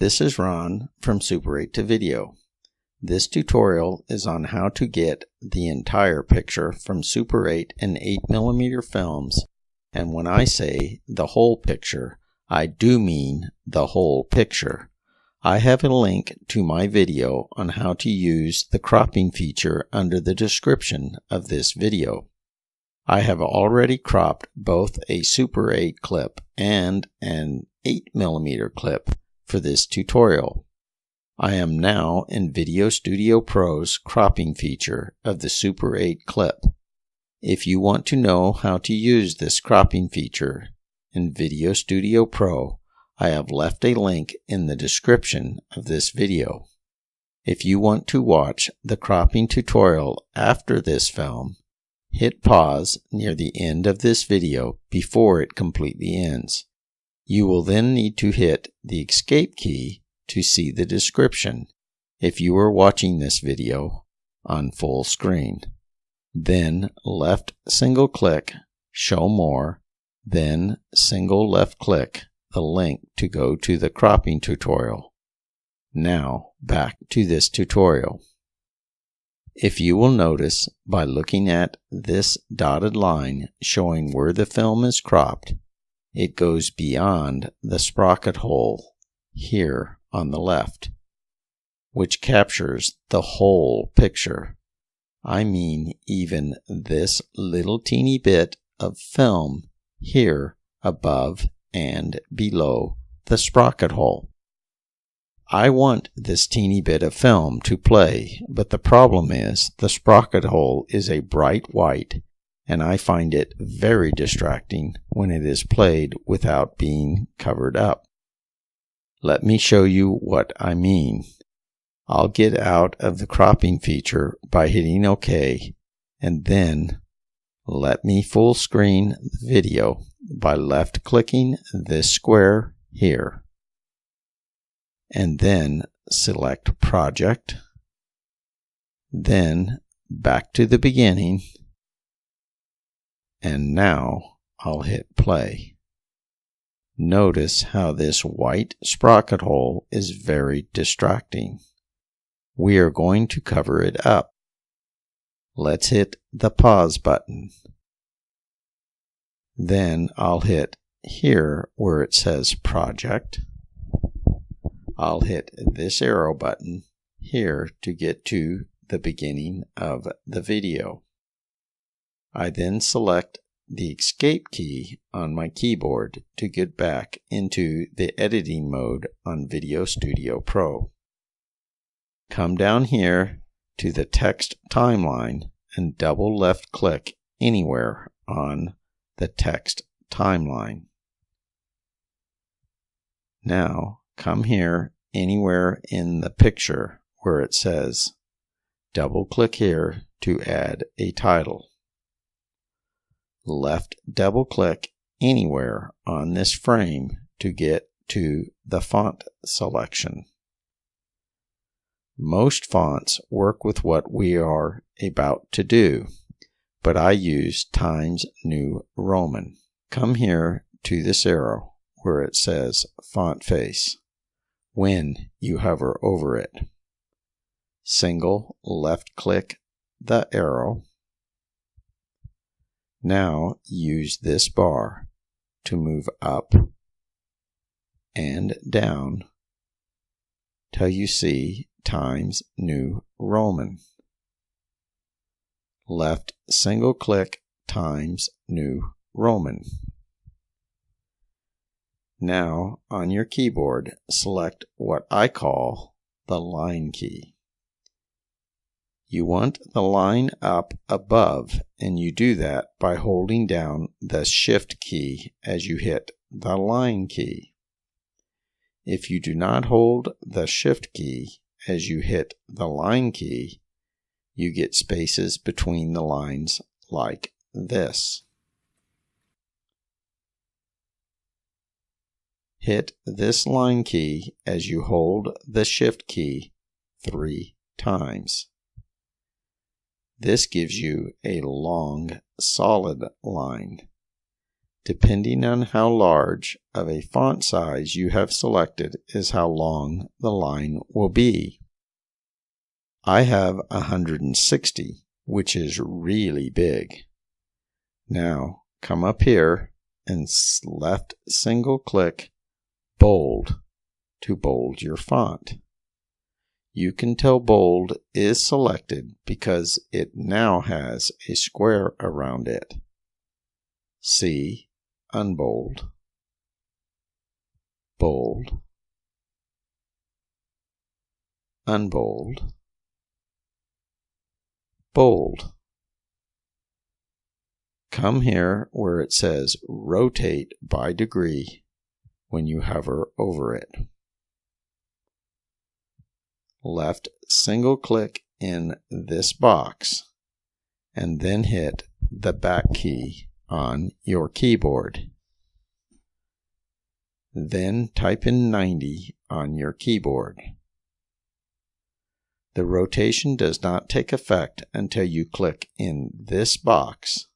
This is Ron from Super 8 to Video. This tutorial is on how to get the entire picture from Super 8 and 8mm films, and when I say the whole picture, I do mean the whole picture. I have a link to my video on how to use the cropping feature under the description of this video. I have already cropped both a Super 8 clip and an 8mm clip for this tutorial. I am now in Video Studio Pro's cropping feature of the Super 8 clip. If you want to know how to use this cropping feature in Video Studio Pro, I have left a link in the description of this video. If you want to watch the cropping tutorial after this film, hit pause near the end of this video before it completely ends. You will then need to hit the escape key to see the description if you are watching this video on full screen. Then left single click Show More, then single left click the link to go to the cropping tutorial. Now back to this tutorial. If you will notice by looking at this dotted line showing where the film is cropped, it goes beyond the sprocket hole here on the left, which captures the whole picture. I mean even this little teeny bit of film here above and below the sprocket hole. I want this teeny bit of film to play, but the problem is the sprocket hole is a bright white, and I find it very distracting when it is played without being covered up. Let me show you what I mean. I'll get out of the cropping feature by hitting OK, and then let me full screen the video by left clicking this square here, and then select Project, then back to the beginning, and now I'll hit play. Notice how this white sprocket hole is very distracting. We are going to cover it up. Let's hit the pause button. Then I'll hit here where it says Project. I'll hit this arrow button here to get to the beginning of the video. I then select the escape key on my keyboard to get back into the editing mode on Video Studio Pro. Come down here to the text timeline and double left click anywhere on the text timeline. Now come here anywhere in the picture where it says double click here to add a title. Left double click anywhere on this frame to get to the font selection. Most fonts work with what we are about to do, but I use Times New Roman. Come here to this arrow where it says Font Face. When you hover over it, single left click the arrow. Now use this bar to move up and down till you see Times New Roman. Left single click Times New Roman. Now on your keyboard select what I call the line key. You want the line up above, and you do that by holding down the Shift key as you hit the line key. If you do not hold the Shift key as you hit the line key, you get spaces between the lines like this. Hit this line key as you hold the Shift key 3 times. This gives you a long, solid line. Depending on how large of a font size you have selected is how long the line will be. I have 160, which is really big. Now come up here and left single click Bold to bold your font. You can tell bold is selected because it now has a square around it. See unbold, bold, unbold, bold. Come here where it says rotate by degree when you hover over it. Left single click in this box and then hit the back key on your keyboard. Then type in 90 on your keyboard. The rotation does not take effect until you click in this box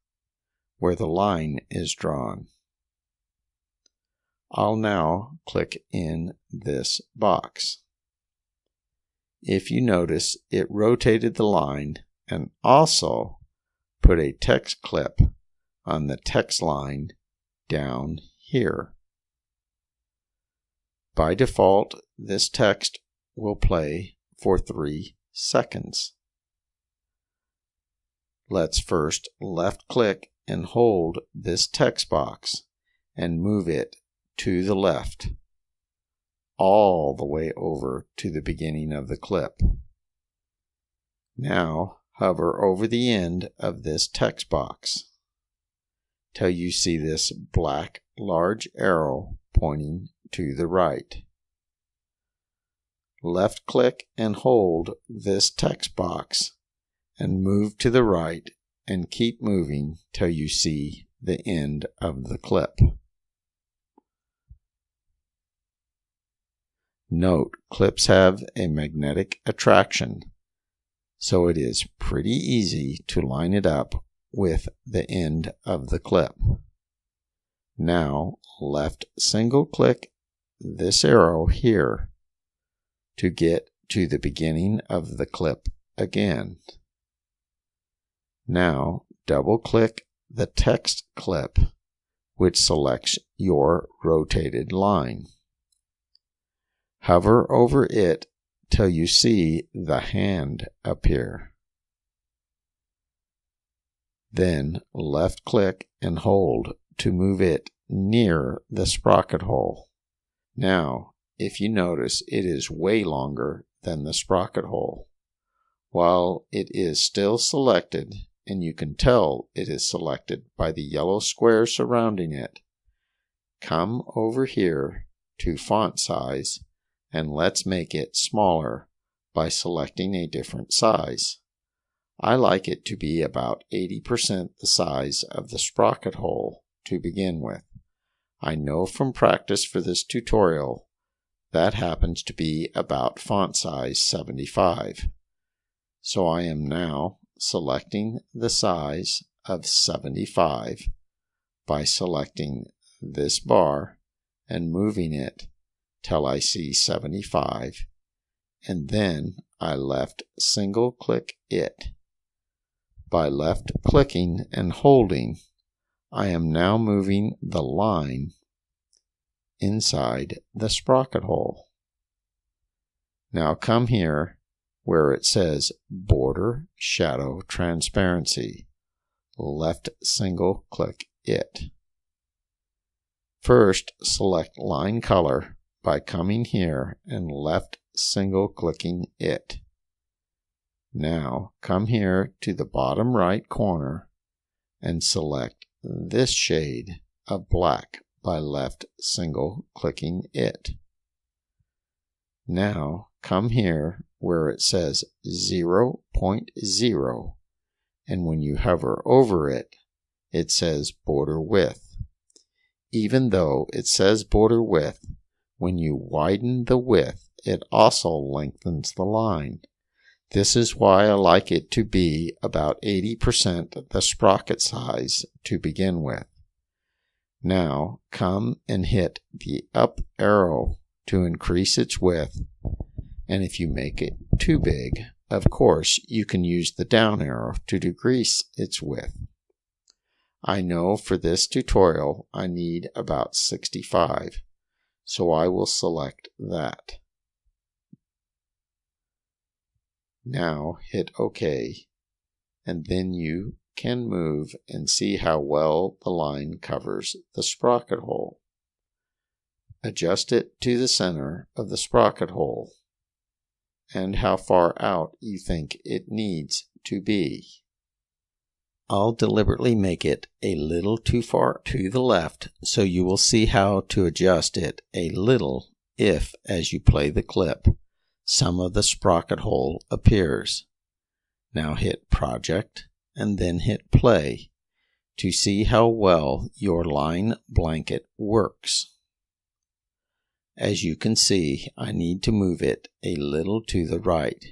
where the line is drawn. I'll now click in this box. If you notice, it rotated the line and also put a text clip on the text line down here. By default, this text will play for 3 seconds. Let's first left click and hold this text box and move it to the left, all the way over to the beginning of the clip. Now hover over the end of this text box till you see this black large arrow pointing to the right. Left click and hold this text box and move to the right and keep moving till you see the end of the clip. Note, clips have a magnetic attraction, so it is pretty easy to line it up with the end of the clip. Now, left single click this arrow here to get to the beginning of the clip again. Now, double click the text clip, which selects your rotated line. Hover over it till you see the hand appear. Then left click and hold to move it near the sprocket hole. Now, if you notice, it is way longer than the sprocket hole. While it is still selected, and you can tell it is selected by the yellow square surrounding it, come over here to font size and let's make it smaller by selecting a different size. I like it to be about 80% the size of the sprocket hole to begin with. I know from practice for this tutorial that happens to be about font size 75. So I am now selecting the size of 75 by selecting this bar and moving it till I see 75, and then I left single click it. By left clicking and holding, I am now moving the line inside the sprocket hole. Now come here where it says Border Shadow Transparency. Left single click it. First, select Line Color by coming here and left single clicking it. Now come here to the bottom right corner and select this shade of black by left single clicking it. Now come here where it says 0.0, and when you hover over it, it says border width. Even though it says border width, when you widen the width, it also lengthens the line. This is why I like it to be about 80% the sprocket size to begin with. Now come and hit the up arrow to increase its width, and if you make it too big, of course, you can use the down arrow to decrease its width. I know for this tutorial I need about 65, so I will select that. Now hit OK, and then you can move and see how well the line covers the sprocket hole. Adjust it to the center of the sprocket hole and how far out you think it needs to be. I'll deliberately make it a little too far to the left so you will see how to adjust it a little if, as you play the clip, some of the sprocket hole appears. Now hit Project and then hit Play to see how well your line blanket works. As you can see, I need to move it a little to the right.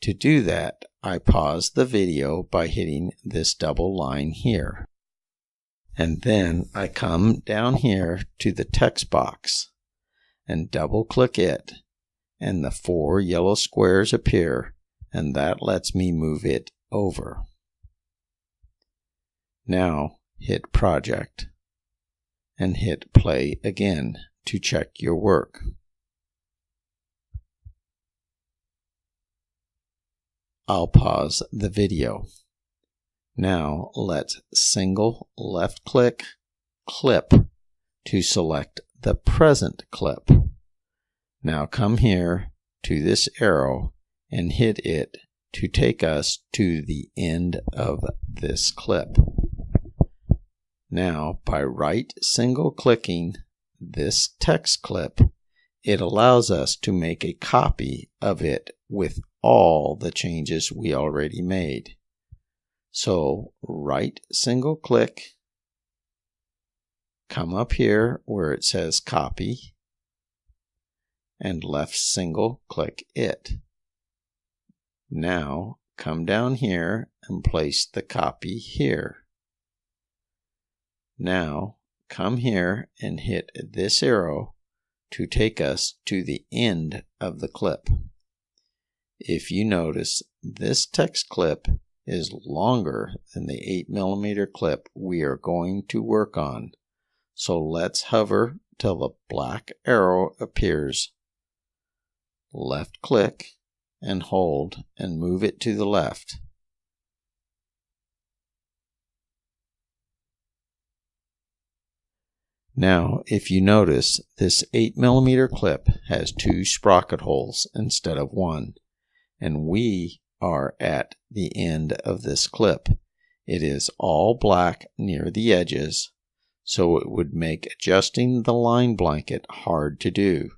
To do that, I pause the video by hitting this double line here. And then I come down here to the text box and double click it, and the 4 yellow squares appear, and that lets me move it over. Now hit Project and hit Play again to check your work. I'll pause the video. Now let's single left click Clip to select the present clip. Now come here to this arrow and hit it to take us to the end of this clip. Now by right single clicking this text clip, it allows us to make a copy of it with all the changes we already made. So right single click, come up here where it says copy, and left single click it. Now come down here and place the copy here. Now come here and hit this arrow to take us to the end of the clip. If you notice, this text clip is longer than the 8mm clip we are going to work on. So let's hover till the black arrow appears. Left click and hold and move it to the left. Now, if you notice, this 8mm clip has 2 sprocket holes instead of 1, and we are at the end of this clip. It is all black near the edges, so it would make adjusting the line blanket hard to do.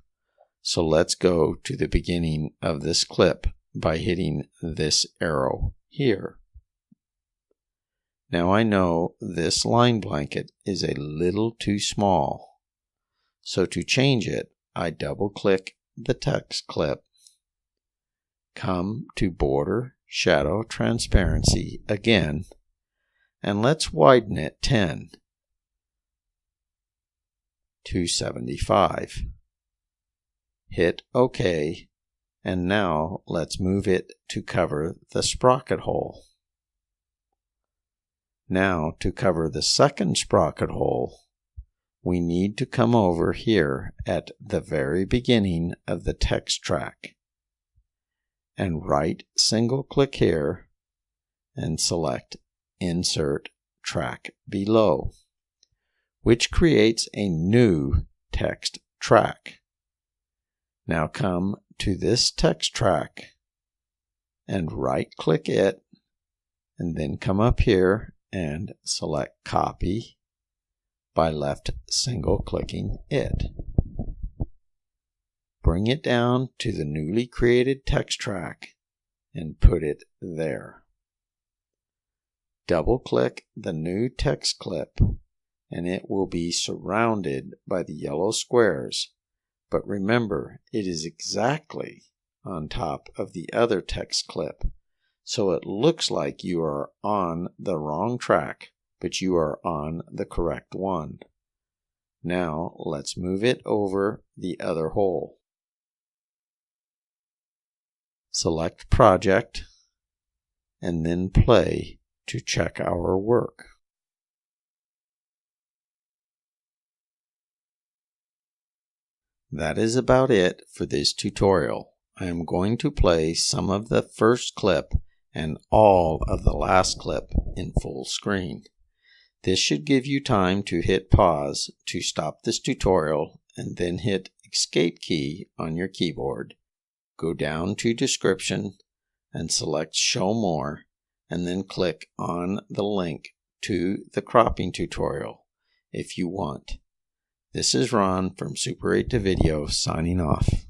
So let's go to the beginning of this clip by hitting this arrow here. Now I know this line blanket is a little too small, so to change it, I double click the text clip, come to Border Shadow Transparency again, and let's widen it 10 to 75. Hit OK, and now let's move it to cover the sprocket hole. Now, to cover the second sprocket hole, we need to come over here at the very beginning of the text track and right single click here and select Insert Track Below, which creates a new text track. Now come to this text track and right click it, and then come up here and select Copy by left single clicking it. Bring it down to the newly created text track and put it there. Double click the new text clip and it will be surrounded by the yellow squares, but remember it is exactly on top of the other text clip, so it looks like you are on the wrong track, but you are on the correct one. Now let's move it over the other hole. Select Project and then Play to check our work. That is about it for this tutorial. I am going to play some of the first clip and all of the last clip in full screen. This should give you time to hit pause to stop this tutorial and then hit Escape key on your keyboard. Go down to Description and select Show More, and then click on the link to the cropping tutorial if you want. This is Ron from Super 8 to Video signing off.